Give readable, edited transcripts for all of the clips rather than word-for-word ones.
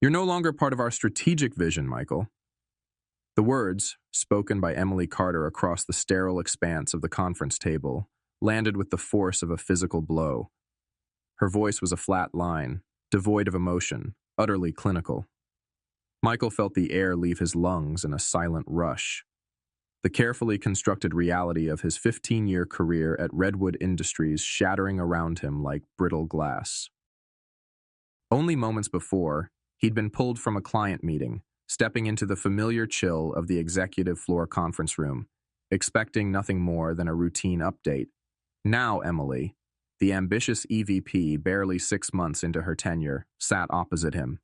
You're no longer part of our strategic vision, Michael. The words, spoken by Emily Carter across the sterile expanse of the conference table, landed with the force of a physical blow. Her voice was a flat line, devoid of emotion, utterly clinical. Michael felt the air leave his lungs in a silent rush. The carefully constructed reality of his 15-year career at Redwood Industries shattering around him like brittle glass. Only moments before, he'd been pulled from a client meeting, stepping into the familiar chill of the executive floor conference room, expecting nothing more than a routine update. Now Emily, the ambitious EVP barely 6 months into her tenure, sat opposite him,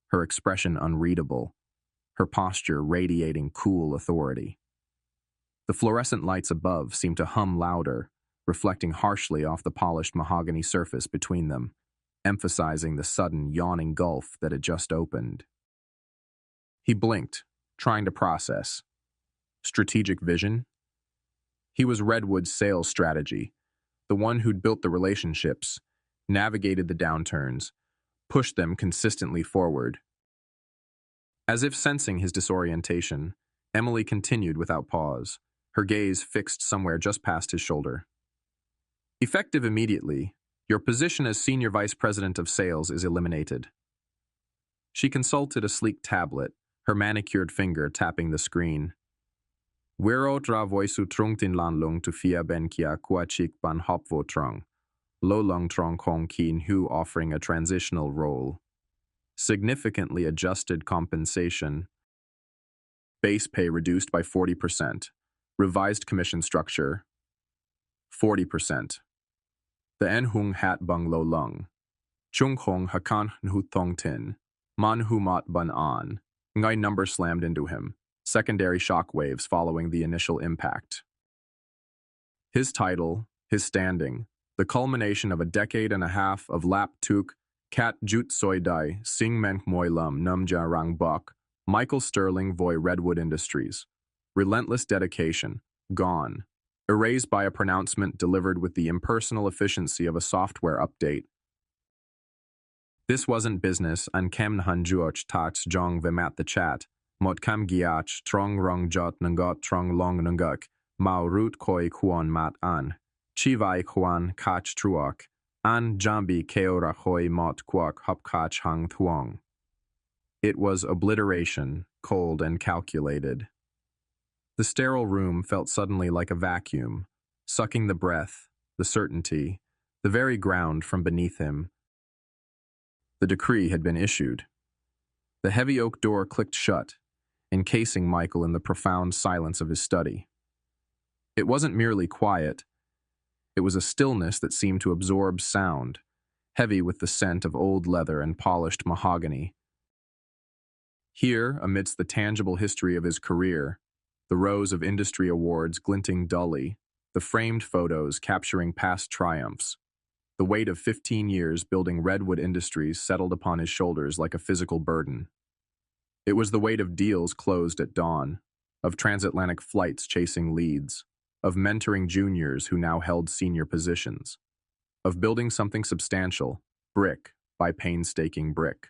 her expression unreadable, her posture radiating cool authority. The fluorescent lights above seemed to hum louder, reflecting harshly off the polished mahogany surface between them, emphasizing the sudden yawning gulf that had just opened. He blinked, trying to process. Strategic vision? He was Redwood's sales strategy, the one who'd built the relationships, navigated the downturns, pushed them consistently forward. As if sensing his disorientation, Emily continued without pause, her gaze fixed somewhere just past his shoulder. Effective immediately, your position as Senior Vice President of Sales is eliminated. She consulted a sleek tablet, her manicured finger tapping the screen. Wero dra voisu trungtin lanlung tu fia ben kia kuachik ban hopvo trong, lo lung trong kong keen hu offering a transitional role. Significantly adjusted compensation. Base pay reduced by 40%. Revised commission structure, 40%. The en hung hat bung lo lung. Chung hong hakan nhu thong tin. Man hu mat ban an. Ngai number slammed into him. Secondary shock waves following the initial impact. His title, his standing, the culmination of a decade and a half of lap tuk, kat jut soi dai, sing menk moi lum num ja rang bok, Michael Sterling Voy Redwood Industries. Relentless dedication, gone. Erased by a pronouncement delivered with the impersonal efficiency of a software update. This wasn't business and kem han juoch tax jong vemat the chat, mot kam giach trong rong jot nungot trong long nunguk, mao root koi kuon mat an, chivai kuan kach truok, an jambi keora hoi mot kwok hop kach hang thuong. It was obliteration, cold and calculated. The sterile room felt suddenly like a vacuum, sucking the breath, the certainty, the very ground from beneath him. The decree had been issued. The heavy oak door clicked shut, encasing Michael in the profound silence of his study. It wasn't merely quiet. It was a stillness that seemed to absorb sound, heavy with the scent of old leather and polished mahogany. Here, amidst the tangible history of his career, the rows of industry awards glinting dully, the framed photos capturing past triumphs, the weight of 15 years building Redwood Industries settled upon his shoulders like a physical burden. It was the weight of deals closed at dawn, of transatlantic flights chasing leads, of mentoring juniors who now held senior positions, of building something substantial, brick by painstaking brick.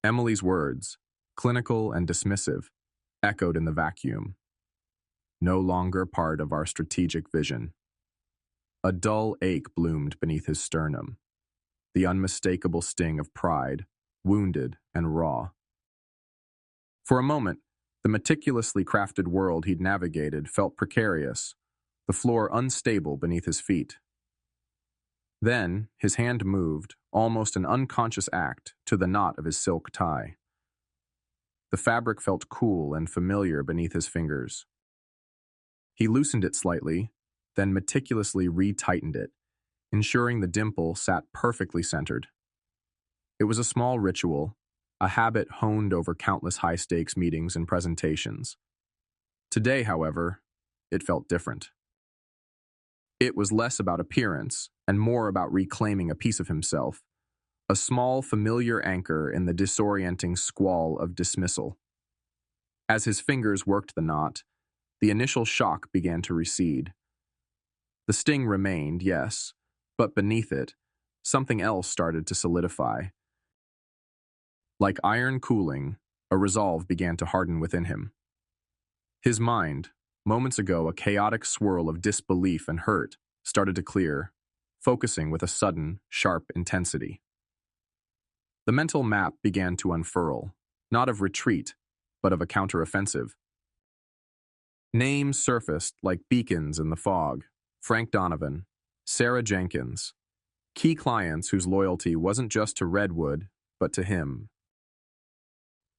Emily's words, clinical and dismissive, echoed in the vacuum. No longer part of our strategic vision. A dull ache bloomed beneath his sternum, the unmistakable sting of pride, wounded and raw. For a moment, the meticulously crafted world he'd navigated felt precarious, the floor unstable beneath his feet. Then, his hand moved, almost an unconscious act, to the knot of his silk tie. The fabric felt cool and familiar beneath his fingers. He loosened it slightly, then meticulously re-tightened it, ensuring the dimple sat perfectly centered. It was a small ritual, a habit honed over countless high-stakes meetings and presentations. Today, however, it felt different. It was less about appearance and more about reclaiming a piece of himself, a small, familiar anchor in the disorienting squall of dismissal. As his fingers worked the knot, the initial shock began to recede. The sting remained, yes, but beneath it, something else started to solidify. Like iron cooling, a resolve began to harden within him. His mind, moments ago a chaotic swirl of disbelief and hurt, started to clear, focusing with a sudden, sharp intensity. The mental map began to unfurl, not of retreat, but of a counteroffensive. Names surfaced like beacons in the fog: Frank Donovan, Sarah Jenkins, key clients whose loyalty wasn't just to Redwood, but to him.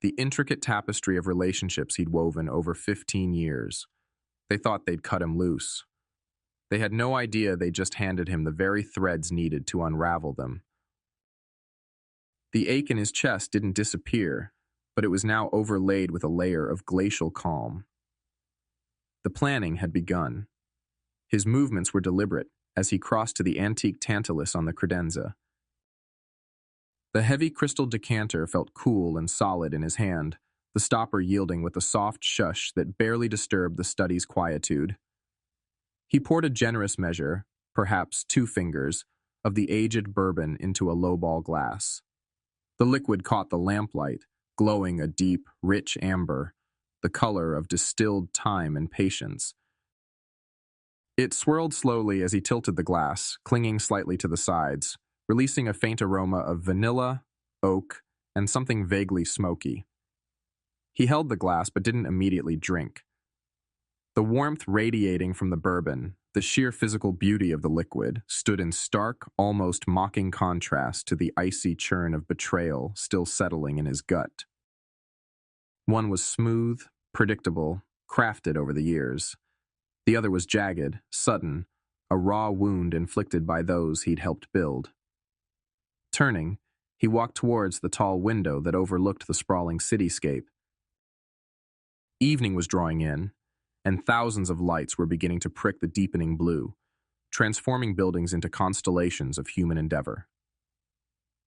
The intricate tapestry of relationships he'd woven over 15 years. They thought they'd cut him loose. They had no idea they just handed him the very threads needed to unravel them. The ache in his chest didn't disappear, but it was now overlaid with a layer of glacial calm. The planning had begun. His movements were deliberate as he crossed to the antique Tantalus on the credenza. The heavy crystal decanter felt cool and solid in his hand, the stopper yielding with a soft shush that barely disturbed the study's quietude. He poured a generous measure, perhaps 2 fingers, of the aged bourbon into a lowball glass. The liquid caught the lamplight, glowing a deep, rich amber, the color of distilled time and patience. It swirled slowly as he tilted the glass, clinging slightly to the sides, releasing a faint aroma of vanilla, oak, and something vaguely smoky. He held the glass but didn't immediately drink. The warmth radiating from the bourbon, the sheer physical beauty of the liquid, stood in stark, almost mocking contrast to the icy churn of betrayal still settling in his gut. One was smooth, predictable, crafted over the years. The other was jagged, sudden, a raw wound inflicted by those he'd helped build. Turning, he walked towards the tall window that overlooked the sprawling cityscape. Evening was drawing in, and thousands of lights were beginning to prick the deepening blue, transforming buildings into constellations of human endeavor.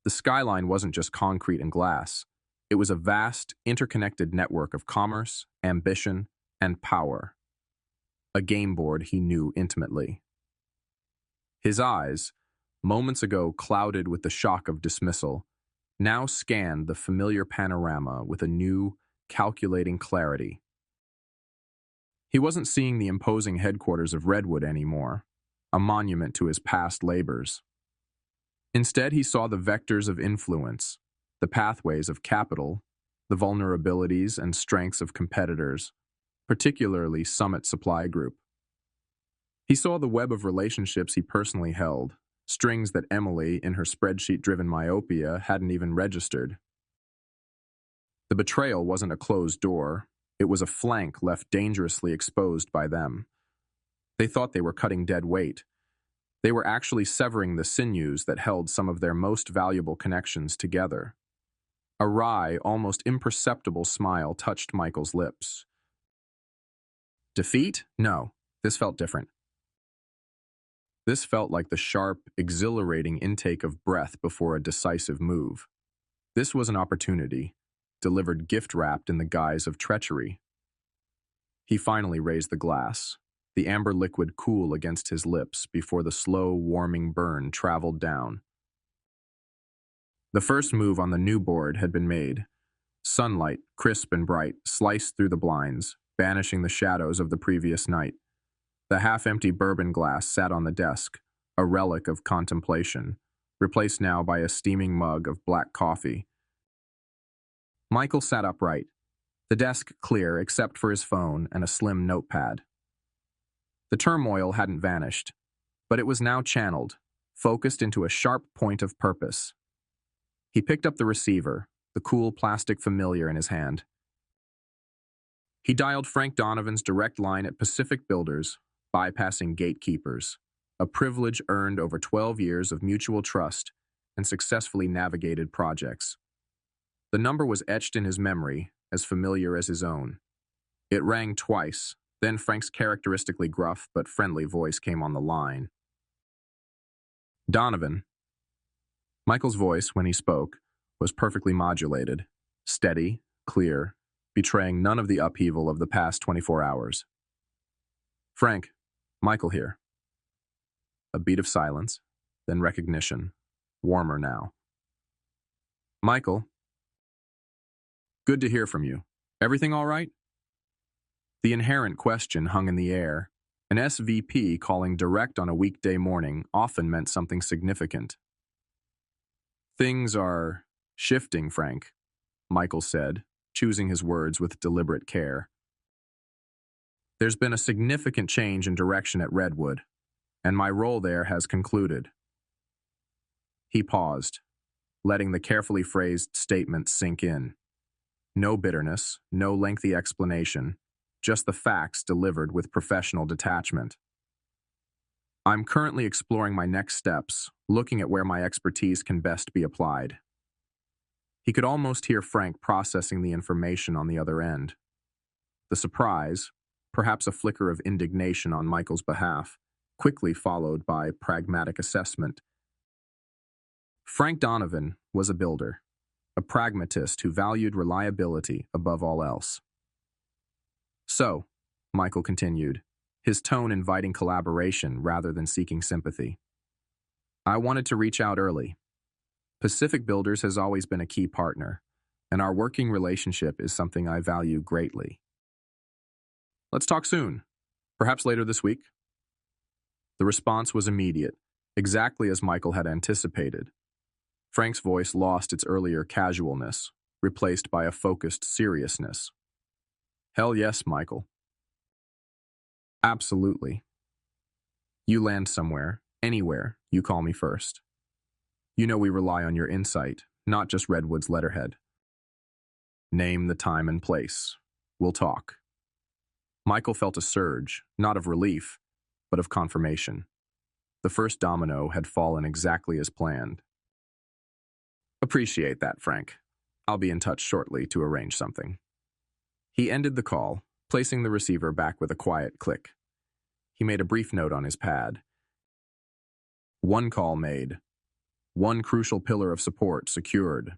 The skyline wasn't just concrete and glass. It was a vast, interconnected network of commerce, ambition, and power. A game board he knew intimately. His eyes, moments ago clouded with the shock of dismissal, now scanned the familiar panorama with a new, calculating clarity. He wasn't seeing the imposing headquarters of Redwood anymore, a monument to his past labors. Instead, he saw the vectors of influence, the pathways of capital, the vulnerabilities and strengths of competitors, particularly Summit Supply Group. He saw the web of relationships he personally held, strings that Emily, in her spreadsheet-driven myopia, hadn't even registered. The betrayal wasn't a closed door. It was a flank left dangerously exposed by them. They thought they were cutting dead weight. They were actually severing the sinews that held some of their most valuable connections together. A wry, almost imperceptible smile touched Michael's lips. Defeat? No, this felt different. This felt like the sharp, exhilarating intake of breath before a decisive move. This was an opportunity, delivered gift-wrapped in the guise of treachery. He finally raised the glass, the amber liquid cool against his lips before the slow, warming burn traveled down. The first move on the new board had been made. Sunlight, crisp and bright, sliced through the blinds, banishing the shadows of the previous night. The half-empty bourbon glass sat on the desk, a relic of contemplation, replaced now by a steaming mug of black coffee. Michael sat upright, the desk clear except for his phone and a slim notepad. The turmoil hadn't vanished, but it was now channeled, focused into a sharp point of purpose. He picked up the receiver, the cool plastic familiar in his hand. He dialed Frank Donovan's direct line at Pacific Builders, bypassing gatekeepers, a privilege earned over 12 years of mutual trust and successfully navigated projects. The number was etched in his memory, as familiar as his own. It rang twice, then Frank's characteristically gruff but friendly voice came on the line. Donovan. Michael's voice, when he spoke, was perfectly modulated, steady, clear, betraying none of the upheaval of the past 24 hours. Frank, Michael here. A beat of silence, then recognition, warmer now. Michael, Good to hear from you. Everything all right? The inherent question hung in the air. An SVP calling direct on a weekday morning often meant something significant. Things are shifting, Frank, Michael said, choosing his words with deliberate care. There's been a significant change in direction at Redwood, and my role there has concluded. He paused, letting the carefully phrased statement sink in. No bitterness, no lengthy explanation, just the facts delivered with professional detachment. I'm currently exploring my next steps, looking at where my expertise can best be applied. He could almost hear Frank processing the information on the other end. The surprise, perhaps a flicker of indignation on Michael's behalf, quickly followed by pragmatic assessment. Frank Donovan was a builder, a pragmatist who valued reliability above all else. So, Michael continued, his tone inviting collaboration rather than seeking sympathy. I wanted to reach out early. Pacific Builders has always been a key partner, and our working relationship is something I value greatly. Let's talk soon, perhaps later this week. The response was immediate, exactly as Michael had anticipated. Frank's voice lost its earlier casualness, replaced by a focused seriousness. Hell yes, Michael. Absolutely. You land somewhere, anywhere, you call me first. You know we rely on your insight, not just Redwood's letterhead. Name the time and place. We'll talk. Michael felt a surge, not of relief, but of confirmation. The first domino had fallen exactly as planned. Appreciate that, Frank. I'll be in touch shortly to arrange something. He ended the call, placing the receiver back with a quiet click. He made a brief note on his pad. One call made. One crucial pillar of support secured.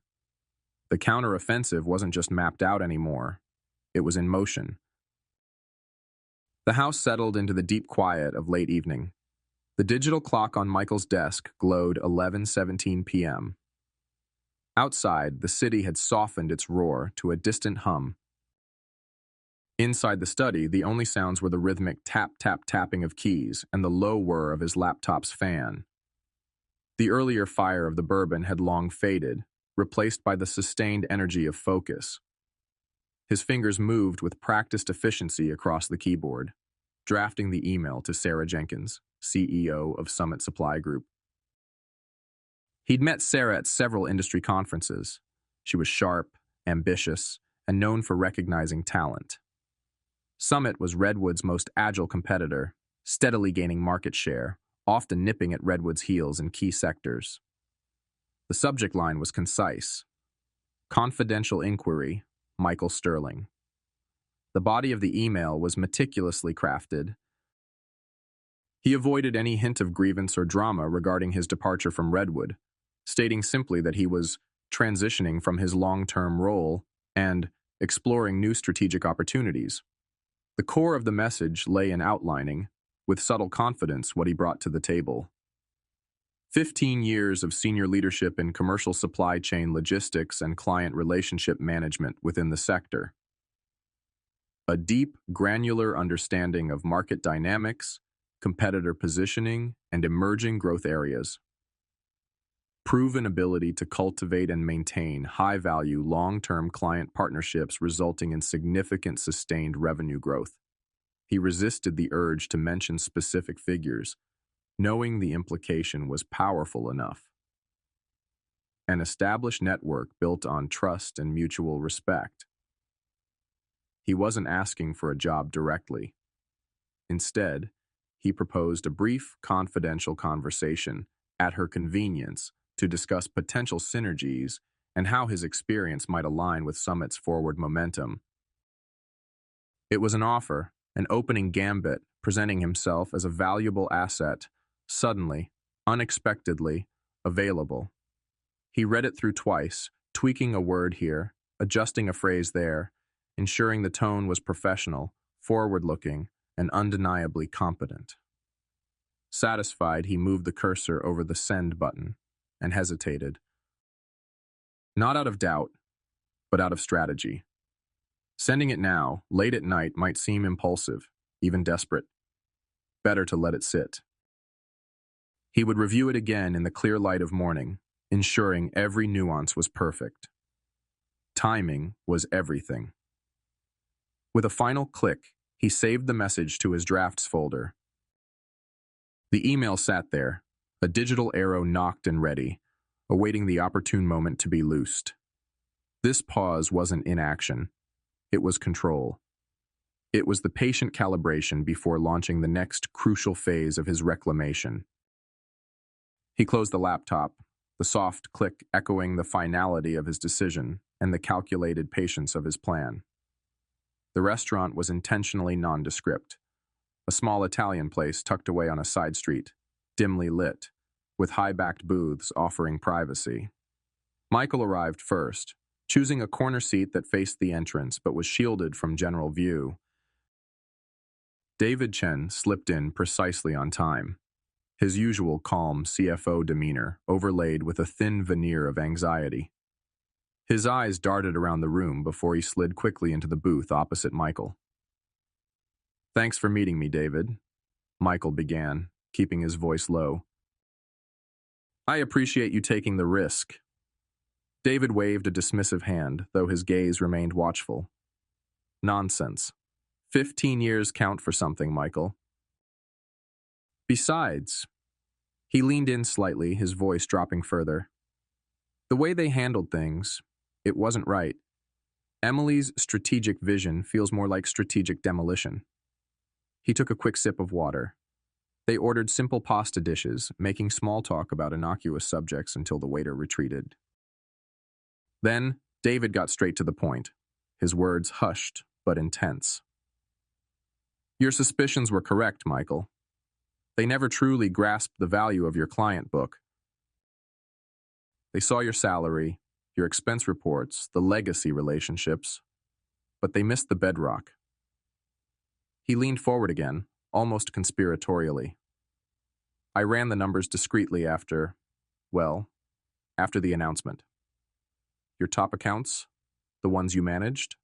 The counter-offensive wasn't just mapped out anymore. It was in motion. The house settled into the deep quiet of late evening. The digital clock on Michael's desk glowed 11:17 p.m. Outside, the city had softened its roar to a distant hum. Inside the study, the only sounds were the rhythmic tap-tap-tapping of keys and the low whir of his laptop's fan. The earlier fire of the bourbon had long faded, replaced by the sustained energy of focus. His fingers moved with practiced efficiency across the keyboard, drafting the email to Sarah Jenkins, CEO of Summit Supply Group. He'd met Sarah at several industry conferences. She was sharp, ambitious, and known for recognizing talent. Summit was Redwood's most agile competitor, steadily gaining market share, often nipping at Redwood's heels in key sectors. The subject line was concise. Confidential inquiry, Michael Sterling. The body of the email was meticulously crafted. He avoided any hint of grievance or drama regarding his departure from Redwood, stating simply that he was transitioning from his long-term role and exploring new strategic opportunities. The core of the message lay in outlining, with subtle confidence, what he brought to the table. 15 years of senior leadership in commercial supply chain logistics and client relationship management within the sector. A deep, granular understanding of market dynamics, competitor positioning, and emerging growth areas. Proven ability to cultivate and maintain high-value, long-term client partnerships resulting in significant sustained revenue growth. He resisted the urge to mention specific figures, knowing the implication was powerful enough. An established network built on trust and mutual respect. He wasn't asking for a job directly. Instead, he proposed a brief, confidential conversation at her convenience to discuss potential synergies and how his experience might align with Summit's forward momentum. It was an offer, an opening gambit, presenting himself as a valuable asset, suddenly, unexpectedly, available. He read it through twice, tweaking a word here, adjusting a phrase there, ensuring the tone was professional, forward-looking, and undeniably competent. Satisfied, he moved the cursor over the send button and hesitated. Not out of doubt, but out of strategy. Sending it now, late at night, might seem impulsive, even desperate. Better to let it sit. He would review it again in the clear light of morning, ensuring every nuance was perfect. Timing was everything. With a final click, he saved the message to his drafts folder. The email sat there, a digital arrow knocked and ready, awaiting the opportune moment to be loosed. This pause wasn't inaction. It was control. It was the patient calibration before launching the next crucial phase of his reclamation. He closed the laptop, the soft click echoing the finality of his decision and the calculated patience of his plan. The restaurant was intentionally nondescript, a small Italian place tucked away on a side street, dimly lit, with high-backed booths offering privacy. Michael arrived first, choosing a corner seat that faced the entrance but was shielded from general view. David Chen slipped in precisely on time, his usual calm CFO demeanor overlaid with a thin veneer of anxiety. His eyes darted around the room before he slid quickly into the booth opposite Michael. "Thanks for meeting me, David," Michael began, keeping his voice low. "I appreciate you taking the risk." David waved a dismissive hand, though his gaze remained watchful. "Nonsense. 15 years count for something, Michael. Besides," he leaned in slightly, his voice dropping further, "the way they handled things, it wasn't right. Emily's strategic vision feels more like strategic demolition." He took a quick sip of water. They ordered simple pasta dishes, making small talk about innocuous subjects until the waiter retreated. Then, David got straight to the point, his words hushed but intense. "Your suspicions were correct, Michael. They never truly grasped the value of your client book. They saw your salary, your expense reports, the legacy relationships, but they missed the bedrock." He leaned forward again, almost conspiratorially. "I ran the numbers discreetly after the announcement. Your top accounts, the ones you managed?"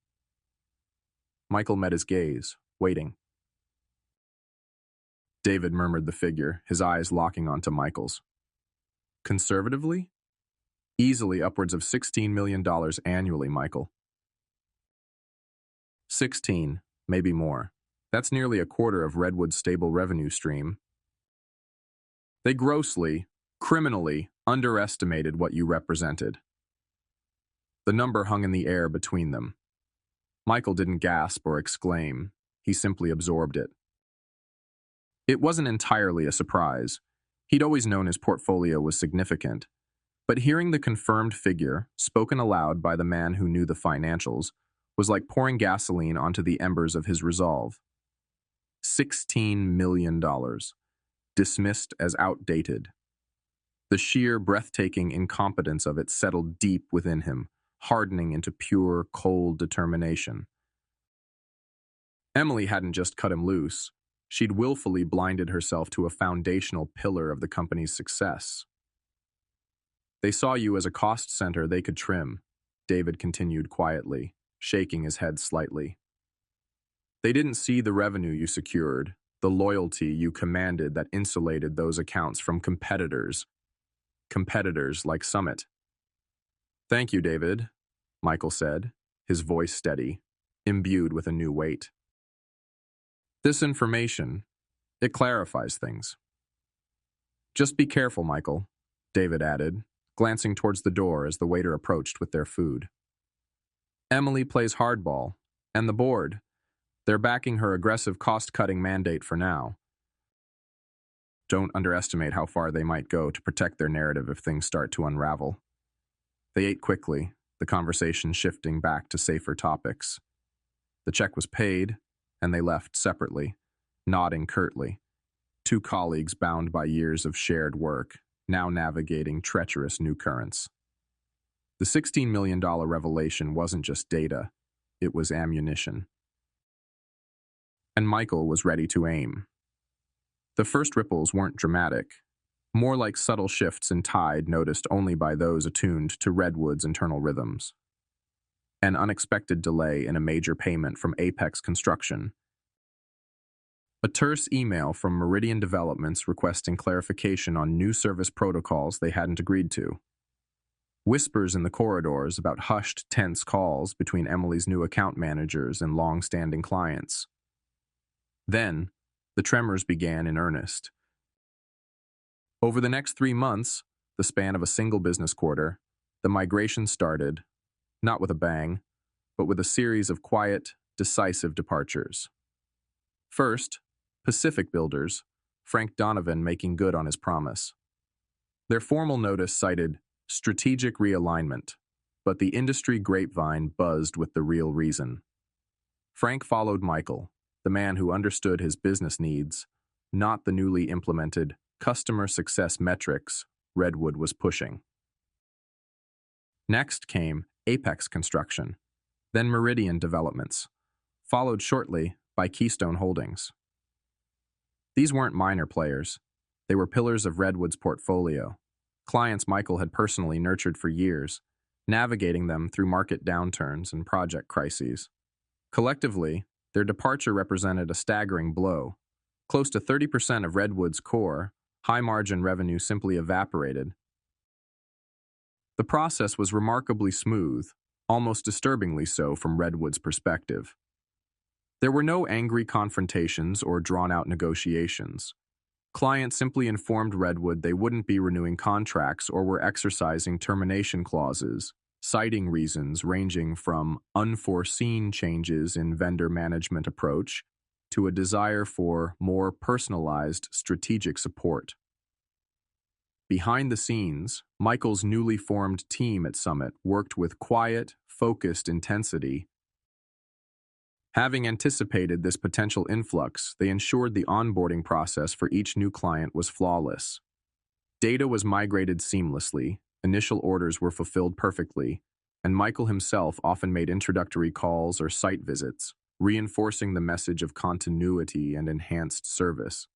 Michael met his gaze, waiting. David murmured the figure, his eyes locking onto Michael's. "Conservatively? Easily upwards of $16 million annually, Michael." 16, maybe more. That's nearly a quarter of Redwood's stable revenue stream. They grossly, criminally underestimated what you represented. The number hung in the air between them. Michael didn't gasp or exclaim. He simply absorbed it. It wasn't entirely a surprise. He'd always known his portfolio was significant. But hearing the confirmed figure, spoken aloud by the man who knew the financials, was like pouring gasoline onto the embers of his resolve. $16 million. Dismissed as outdated. The sheer, breathtaking incompetence of it settled deep within him, hardening into pure, cold determination. Emily hadn't just cut him loose. She'd willfully blinded herself to a foundational pillar of the company's success. "They saw you as a cost center they could trim," David continued quietly, shaking his head slightly. "They didn't see the revenue you secured, the loyalty you commanded that insulated those accounts from competitors like Summit." "Thank you, David," Michael said, his voice steady, imbued with a new weight. "This information, it clarifies things." "Just be careful, Michael," David added, glancing towards the door as the waiter approached with their food. "Emily plays hardball, and the board, they're backing her aggressive cost-cutting mandate for now. Don't underestimate how far they might go to protect their narrative if things start to unravel." They ate quickly, the conversation shifting back to safer topics. The check was paid, and they left separately, nodding curtly. Two colleagues bound by years of shared work, now navigating treacherous new currents. The $16 million revelation wasn't just data, it was ammunition. And Michael was ready to aim. The first ripples weren't dramatic, more like subtle shifts in tide noticed only by those attuned to Redwood's internal rhythms. an unexpected delay in a major payment from Apex Construction, a terse email from Meridian Developments requesting clarification on new service protocols they hadn't agreed to, whispers in the corridors about hushed, tense calls between Emily's new account managers and long-standing clients. Then, the tremors began in earnest. Over the next 3 months, the span of a single business quarter, the migration started, not with a bang, but with a series of quiet, decisive departures. First, Pacific Builders, Frank Donovan making good on his promise. Their formal notice cited strategic realignment, but the industry grapevine buzzed with the real reason. Frank followed Michael, the man who understood his business needs, not the newly implemented customer success metrics Redwood was pushing. Next came Apex Construction, then Meridian Developments, followed shortly by Keystone Holdings. These weren't minor players. They were pillars of Redwood's portfolio, clients Michael had personally nurtured for years, navigating them through market downturns and project crises. Collectively, their departure represented a staggering blow. Close to 30% of Redwood's core, high-margin revenue simply evaporated. The process was remarkably smooth, almost disturbingly so from Redwood's perspective. There were no angry confrontations or drawn-out negotiations. Clients simply informed Redwood they wouldn't be renewing contracts or were exercising termination clauses, citing reasons ranging from unforeseen changes in vendor management approach to a desire for more personalized strategic support. Behind the scenes, Michael's newly formed team at Summit worked with quiet, focused intensity. Having anticipated this potential influx, they ensured the onboarding process for each new client was flawless. Data was migrated seamlessly, initial orders were fulfilled perfectly, and Michael himself often made introductory calls or site visits, reinforcing the message of continuity and enhanced service.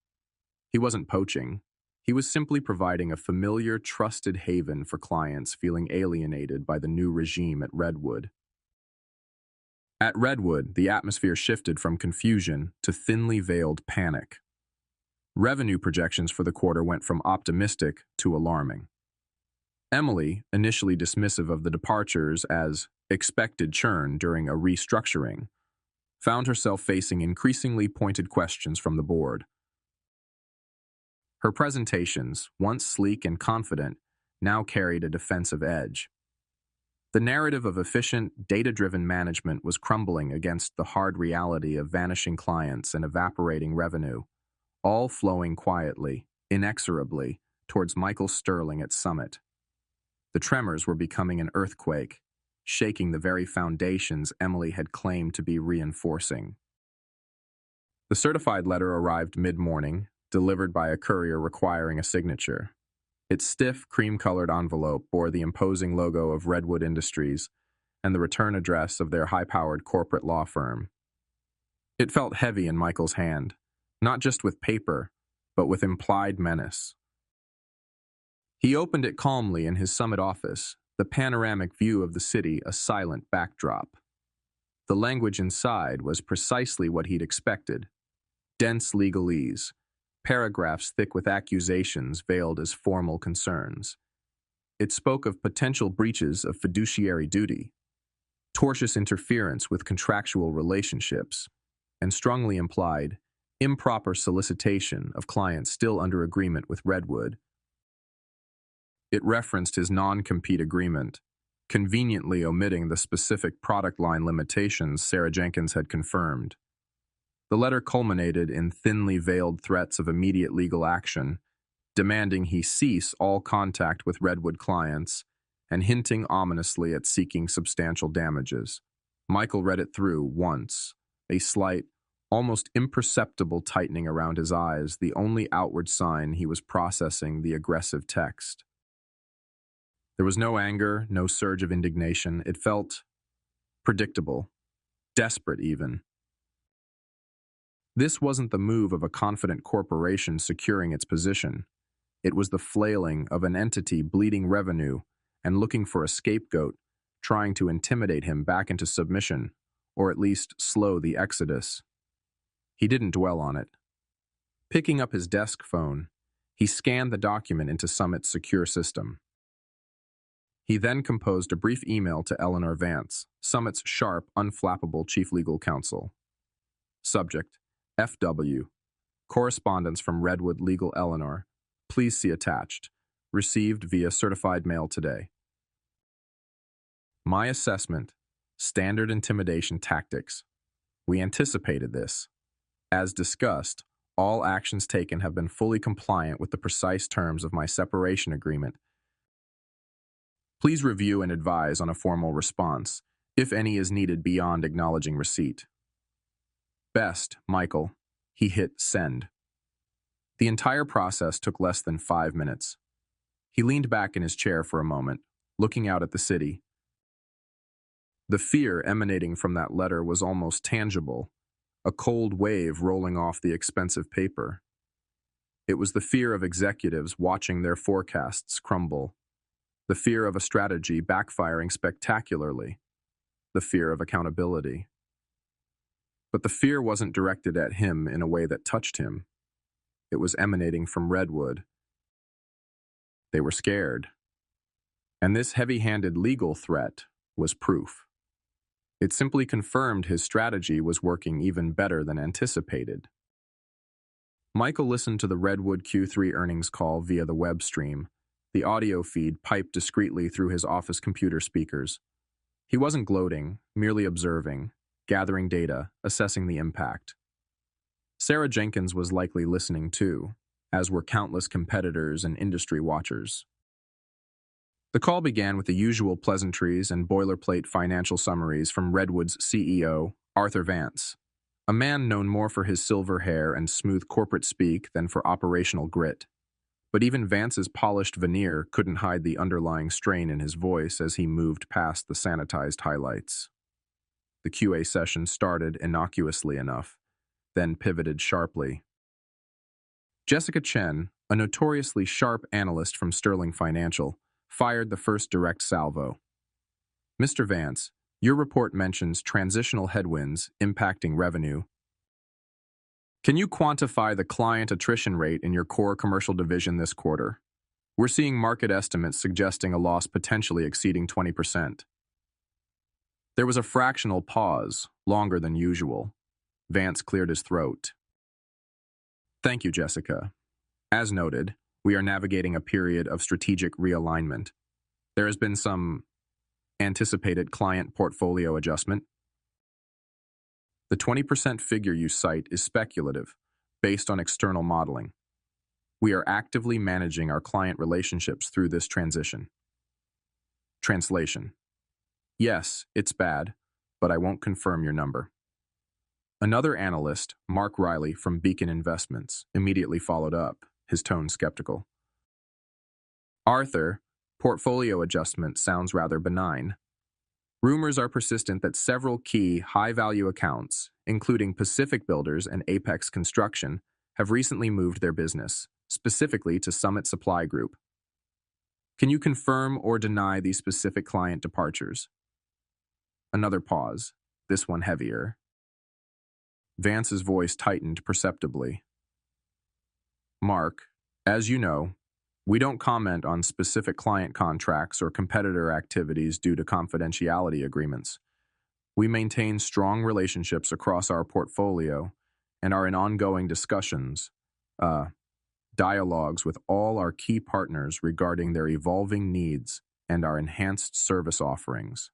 He wasn't poaching. He was simply providing a familiar, trusted haven for clients feeling alienated by the new regime at Redwood. At Redwood, the atmosphere shifted from confusion to thinly veiled panic. Revenue projections for the quarter went from optimistic to alarming. Emily, initially dismissive of the departures as expected churn during a restructuring, found herself facing increasingly pointed questions from the board. Her presentations, once sleek and confident, now carried a defensive edge. The narrative of efficient, data-driven management was crumbling against the hard reality of vanishing clients and evaporating revenue, all flowing quietly, inexorably, towards Michael Sterling at Summit. The tremors were becoming an earthquake, shaking the very foundations Emily had claimed to be reinforcing. The certified letter arrived mid-morning, delivered by a courier requiring a signature. Its stiff, cream-colored envelope bore the imposing logo of Redwood Industries and the return address of their high-powered corporate law firm. It felt heavy in Michael's hand, not just with paper, but with implied menace. He opened it calmly in his Summit office, the panoramic view of the city a silent backdrop. The language inside was precisely what he'd expected: dense legalese, paragraphs thick with accusations veiled as formal concerns. It spoke of potential breaches of fiduciary duty, tortious interference with contractual relationships, and strongly implied improper solicitation of clients still under agreement with Redwood. It referenced his non-compete agreement, conveniently omitting the specific product line limitations Sarah Jenkins had confirmed. The letter culminated in thinly veiled threats of immediate legal action, demanding he cease all contact with Redwood clients and hinting ominously at seeking substantial damages. Michael read it through once, a slight, almost imperceptible tightening around his eyes, the only outward sign he was processing the aggressive text. There was no anger, no surge of indignation. It felt predictable, desperate even. This wasn't the move of a confident corporation securing its position. It was the flailing of an entity bleeding revenue and looking for a scapegoat, trying to intimidate him back into submission, or at least slow the exodus. He didn't dwell on it. Picking up his desk phone, he scanned the document into Summit's secure system. He then composed a brief email to Eleanor Vance, Summit's sharp, unflappable chief legal counsel. Subject: FW. Correspondence from Redwood Legal Eleanor. Please see attached. Received via certified mail today. My assessment: standard intimidation tactics. We anticipated this. As discussed, all actions taken have been fully compliant with the precise terms of my separation agreement. Please review and advise on a formal response, if any is needed beyond acknowledging receipt. Best, Michael. He hit send. The entire process took less than 5 minutes. He leaned back in his chair for a moment, looking out at the city. The fear emanating from that letter was almost tangible, a cold wave rolling off the expensive paper. It was the fear of executives watching their forecasts crumble, the fear of a strategy backfiring spectacularly, the fear of accountability. But the fear wasn't directed at him in a way that touched him. It was emanating from Redwood. They were scared. And this heavy-handed legal threat was proof. It simply confirmed his strategy was working even better than anticipated. Michael listened to the Redwood Q3 earnings call via the web stream, the audio feed piped discreetly through his office computer speakers. He wasn't gloating, merely observing, gathering data, assessing the impact. Sarah Jenkins was likely listening too, as were countless competitors and industry watchers. The call began with the usual pleasantries and boilerplate financial summaries from Redwood's CEO, Arthur Vance, a man known more for his silver hair and smooth corporate speak than for operational grit. But even Vance's polished veneer couldn't hide the underlying strain in his voice as he moved past the sanitized highlights. The QA session started innocuously enough, then pivoted sharply. Jessica Chen, a notoriously sharp analyst from Sterling Financial, fired the first direct salvo. Mr. Vance, your report mentions transitional headwinds impacting revenue. Can you quantify the client attrition rate in your core commercial division this quarter? We're seeing market estimates suggesting a loss potentially exceeding 20%. There was a fractional pause, longer than usual. Vance cleared his throat. Thank you, Jessica. As noted, we are navigating a period of strategic realignment. There has been some anticipated client portfolio adjustment. The 20% figure you cite is speculative, based on external modeling. We are actively managing our client relationships through this transition. Translation. Yes, it's bad, but I won't confirm your number. Another analyst, Mark Riley from Beacon Investments, immediately followed up, his tone skeptical. Arthur, portfolio adjustment sounds rather benign. Rumors are persistent that several key, high-value accounts, including Pacific Builders and Apex Construction, have recently moved their business, specifically to Summit Supply Group. Can you confirm or deny these specific client departures? Another pause, this one heavier. Vance's voice tightened perceptibly. Mark, as you know, we don't comment on specific client contracts or competitor activities due to confidentiality agreements. We maintain strong relationships across our portfolio and are in ongoing discussions, dialogues with all our key partners regarding their evolving needs and our enhanced service offerings.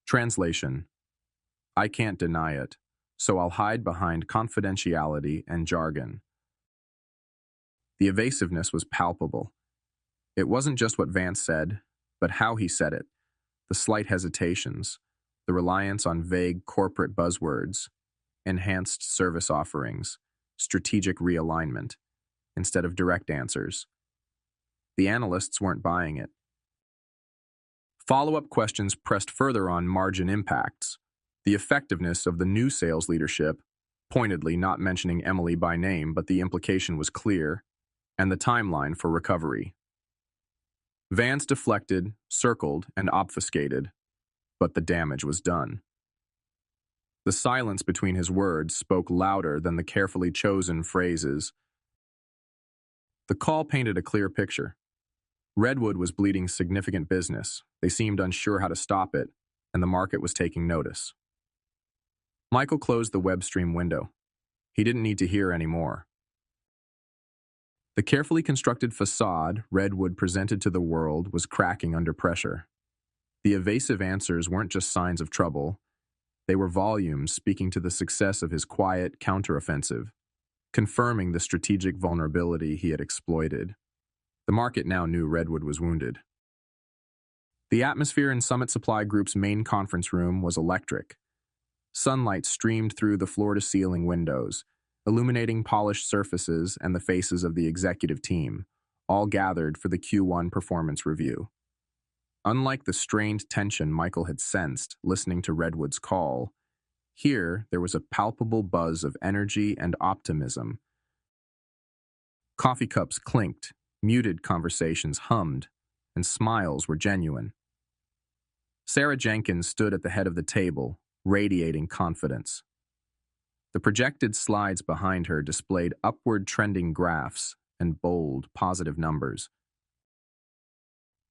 Translation. I can't deny it, so I'll hide behind confidentiality and jargon. The evasiveness was palpable. It wasn't just what Vance said, but how he said it, the slight hesitations, the reliance on vague corporate buzzwords, enhanced service offerings, strategic realignment, instead of direct answers. The analysts weren't buying it. Follow-up questions pressed further on margin impacts, the effectiveness of the new sales leadership, pointedly not mentioning Emily by name, but the implication was clear, and the timeline for recovery. Vance deflected, circled, and obfuscated, but the damage was done. The silence between his words spoke louder than the carefully chosen phrases. The call painted a clear picture. Redwood was bleeding significant business. They seemed unsure how to stop it, and the market was taking notice. Michael closed the web stream window. He didn't need to hear any more. The carefully constructed facade Redwood presented to the world was cracking under pressure. The evasive answers weren't just signs of trouble. They were volumes speaking to the success of his quiet counteroffensive, confirming the strategic vulnerability he had exploited. The market now knew Redwood was wounded. The atmosphere in Summit Supply Group's main conference room was electric. Sunlight streamed through the floor-to-ceiling windows, illuminating polished surfaces and the faces of the executive team, all gathered for the Q1 performance review. Unlike the strained tension Michael had sensed listening to Redwood's call, here there was a palpable buzz of energy and optimism. Coffee cups clinked, muted conversations hummed, and smiles were genuine. Sarah Jenkins stood at the head of the table, radiating confidence. The projected slides behind her displayed upward trending graphs and bold, positive numbers.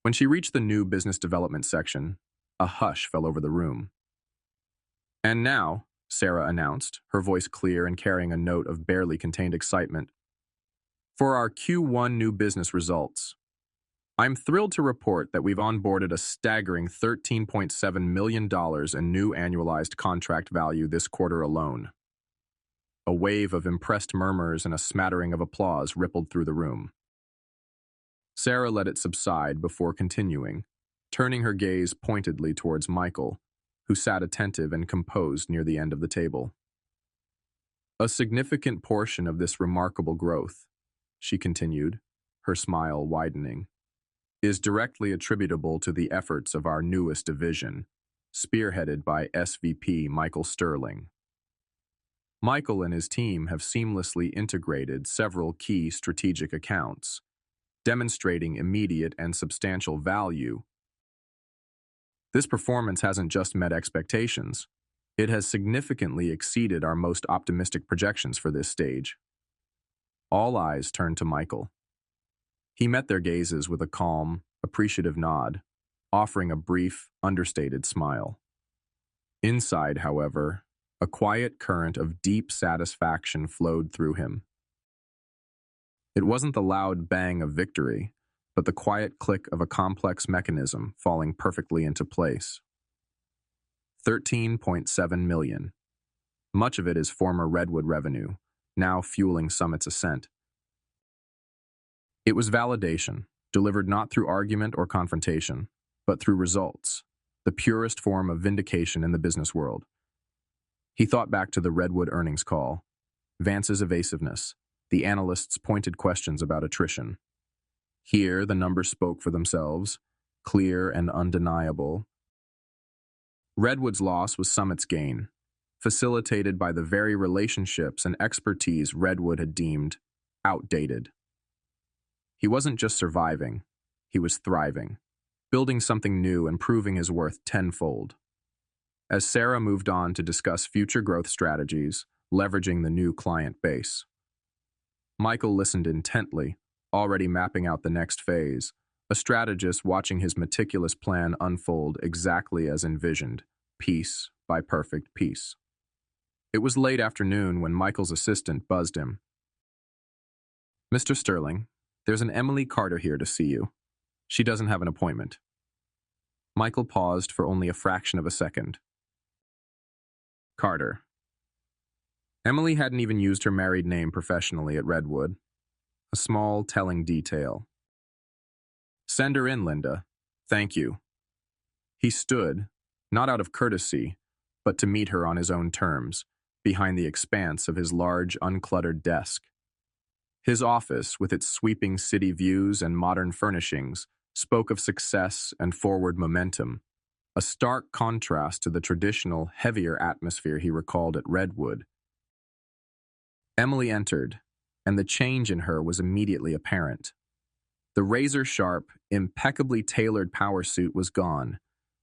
When she reached the new business development section, a hush fell over the room. "And now," Sarah announced, her voice clear and carrying a note of barely contained excitement, "for our Q1 new business results. I'm thrilled to report that we've onboarded a staggering $13.7 million in new annualized contract value this quarter alone." A wave of impressed murmurs and a smattering of applause rippled through the room. Sarah let it subside before continuing, turning her gaze pointedly towards Michael, who sat attentive and composed near the end of the table. "A significant portion of this remarkable growth," she continued, her smile widening, "is directly attributable to the efforts of our newest division, spearheaded by SVP Michael Sterling. Michael and his team have seamlessly integrated several key strategic accounts, demonstrating immediate and substantial value. This performance hasn't just met expectations, it has significantly exceeded our most optimistic projections for this stage." All eyes turned to Michael. He met their gazes with a calm, appreciative nod, offering a brief, understated smile. Inside, however, a quiet current of deep satisfaction flowed through him. It wasn't the loud bang of victory, but the quiet click of a complex mechanism falling perfectly into place. 13.7 million. Much of it is former Redwood revenue, now fueling Summit's ascent. It was validation, delivered not through argument or confrontation, but through results, the purest form of vindication in the business world. He thought back to the Redwood earnings call, Vance's evasiveness, the analysts' pointed questions about attrition. Here, the numbers spoke for themselves, clear and undeniable. Redwood's loss was Summit's gain, facilitated by the very relationships and expertise Redwood had deemed outdated. He wasn't just surviving, he was thriving, building something new and proving his worth tenfold. As Sarah moved on to discuss future growth strategies, leveraging the new client base, Michael listened intently, already mapping out the next phase, a strategist watching his meticulous plan unfold exactly as envisioned, piece by perfect piece. It was late afternoon when Michael's assistant buzzed him. "Mr. Sterling, there's an Emily Carter here to see you. She doesn't have an appointment." Michael paused for only a fraction of a second. Carter. Emily hadn't even used her married name professionally at Redwood. A small, telling detail. "Send her in, Linda. Thank you." He stood, not out of courtesy, but to meet her on his own terms, behind the expanse of his large, uncluttered desk. His office, with its sweeping city views and modern furnishings, spoke of success and forward momentum, a stark contrast to the traditional, heavier atmosphere he recalled at Redwood. Emily entered, and the change in her was immediately apparent. The razor-sharp, impeccably tailored power suit was gone,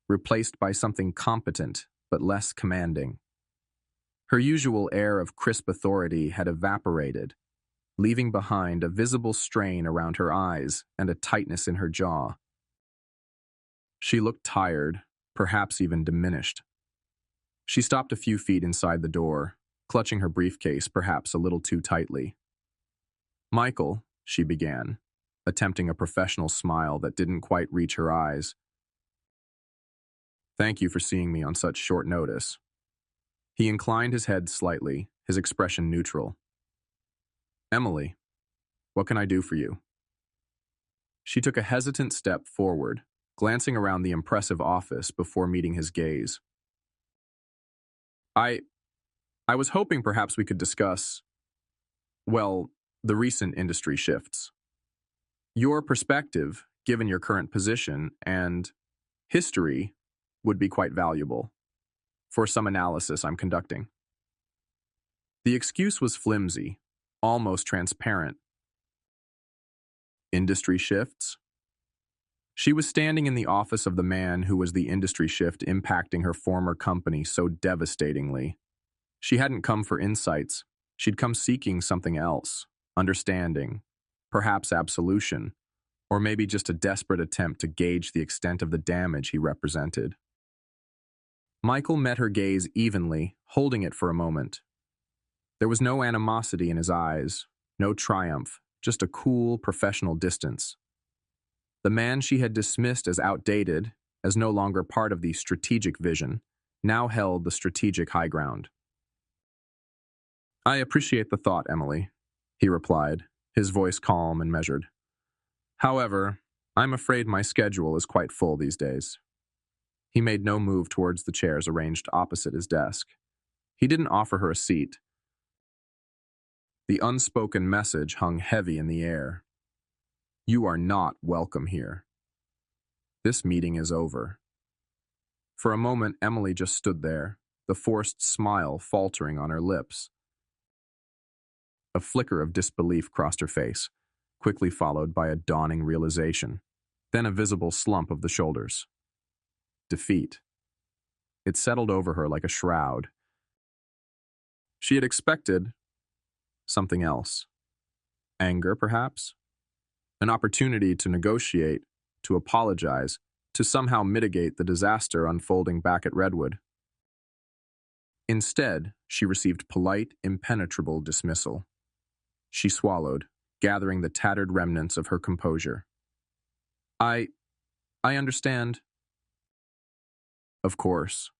replaced by something competent but less commanding. Her usual air of crisp authority had evaporated, leaving behind a visible strain around her eyes and a tightness in her jaw. She looked tired, perhaps even diminished. She stopped a few feet inside the door, clutching her briefcase perhaps a little too tightly. "Michael," she began, attempting a professional smile that didn't quite reach her eyes. "Thank you for seeing me on such short notice." He inclined his head slightly, his expression neutral. "Emily, what can I do for you?" She took a hesitant step forward, glancing around the impressive office before meeting his gaze. I was hoping perhaps we could discuss, well, the recent industry shifts. Your perspective, given your current position, and history would be quite valuable for some analysis I'm conducting. The excuse was flimsy, almost transparent. Industry shifts? She was standing in the office of the man who was the industry shift impacting her former company so devastatingly. She hadn't come for insights. She'd come seeking something else, understanding, perhaps absolution, or maybe just a desperate attempt to gauge the extent of the damage he represented. Michael met her gaze evenly, holding it for a moment. There was no animosity in his eyes, no triumph, just a cool, professional distance. The man she had dismissed as outdated, as no longer part of the strategic vision, now held the strategic high ground. "I appreciate the thought, Emily," he replied, his voice calm and measured. "However, I'm afraid my schedule is quite full these days." He made no move towards the chairs arranged opposite his desk. He didn't offer her a seat. The unspoken message hung heavy in the air. "You are not welcome here. This meeting is over." For a moment, Emily just stood there, the forced smile faltering on her lips. A flicker of disbelief crossed her face, quickly followed by a dawning realization, then a visible slump of the shoulders. Defeat. It settled over her like a shroud. She had expected something else. Anger, perhaps? An opportunity to negotiate, to apologize, to somehow mitigate the disaster unfolding back at Redwood. Instead, she received polite, impenetrable dismissal. She swallowed, gathering the tattered remnants of her composure. I understand." "Of course."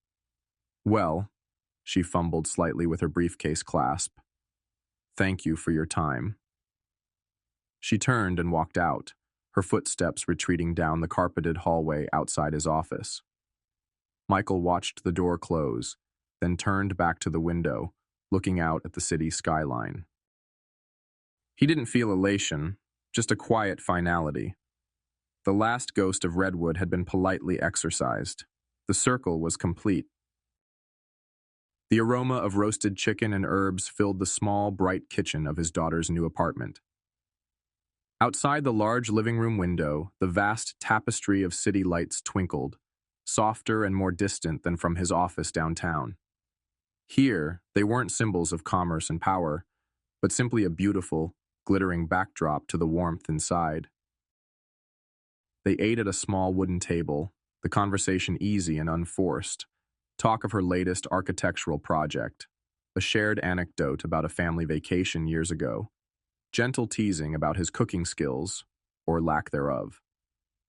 "Well," she fumbled slightly with her briefcase clasp. "Thank you for your time." She turned and walked out, her footsteps retreating down the carpeted hallway outside his office. Michael watched the door close, then turned back to the window, looking out at the city skyline. He didn't feel elation, just a quiet finality. The last ghost of Redwood had been politely exorcised. The circle was complete. The aroma of roasted chicken and herbs filled the small, bright kitchen of his daughter's new apartment. Outside the large living room window, the vast tapestry of city lights twinkled, softer and more distant than from his office downtown. Here, they weren't symbols of commerce and power, but simply a beautiful, glittering backdrop to the warmth inside. They ate at a small wooden table, the conversation easy and unforced. Talk of her latest architectural project, a shared anecdote about a family vacation years ago, gentle teasing about his cooking skills, or lack thereof.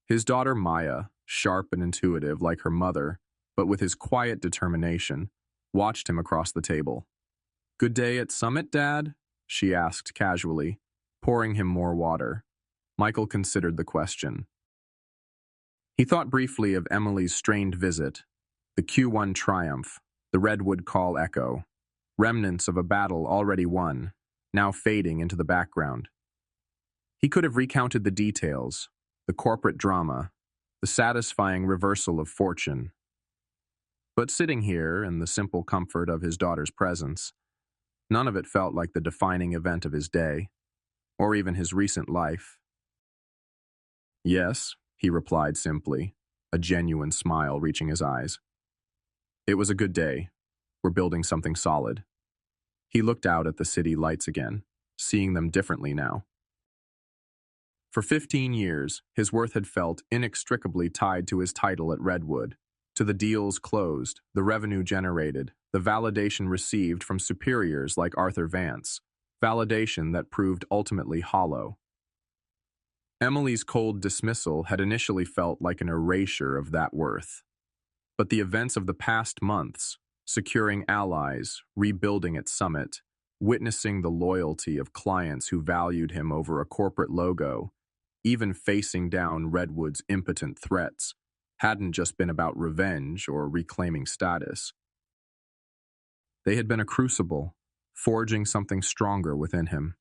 His daughter Maya, sharp and intuitive like her mother, but with his quiet determination, watched him across the table. "Good day at Summit, Dad?" she asked casually, pouring him more water. Michael considered the question. He thought briefly of Emily's strained visit, the Q1 triumph, the Redwood call echo, remnants of a battle already won, now fading into the background. He could have recounted the details, the corporate drama, the satisfying reversal of fortune. But sitting here in the simple comfort of his daughter's presence, none of it felt like the defining event of his day, or even his recent life. Yes, he replied simply, a genuine smile reaching his eyes. It was a good day. We're building something solid. He looked out at the city lights again, seeing them differently now. For 15 years, his worth had felt inextricably tied to his title at Redwood, to the deals closed, the revenue generated, the validation received from superiors like Arthur Vance, validation that proved ultimately hollow. Emily's cold dismissal had initially felt like an erasure of that worth. But the events of the past months, securing allies, rebuilding at Summit, witnessing the loyalty of clients who valued him over a corporate logo, even facing down Redwood's impotent threats, hadn't just been about revenge or reclaiming status. They had been a crucible, forging something stronger within him.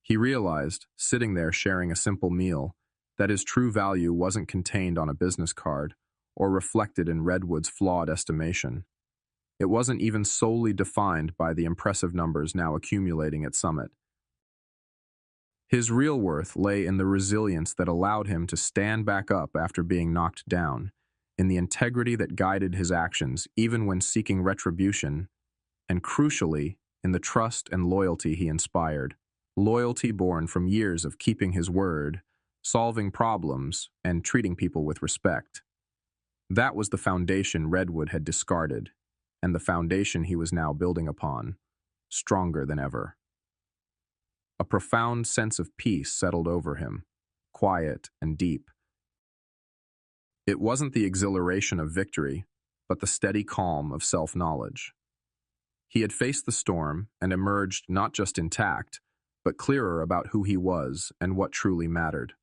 He realized, sitting there sharing a simple meal, that his true value wasn't contained on a business card or reflected in Redwood's flawed estimation. It wasn't even solely defined by the impressive numbers now accumulating at Summit. His real worth lay in the resilience that allowed him to stand back up after being knocked down, in the integrity that guided his actions even when seeking retribution, and crucially, in the trust and loyalty he inspired. Loyalty born from years of keeping his word, solving problems, and treating people with respect. That was the foundation Redwood had discarded, and the foundation he was now building upon, stronger than ever. A profound sense of peace settled over him, quiet and deep. It wasn't the exhilaration of victory, but the steady calm of self-knowledge. He had faced the storm and emerged not just intact, but clearer about who he was and what truly mattered.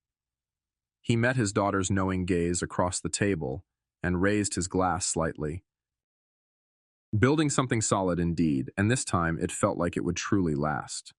He met his daughter's knowing gaze across the table and raised his glass slightly. Building something solid indeed, and this time it felt like it would truly last.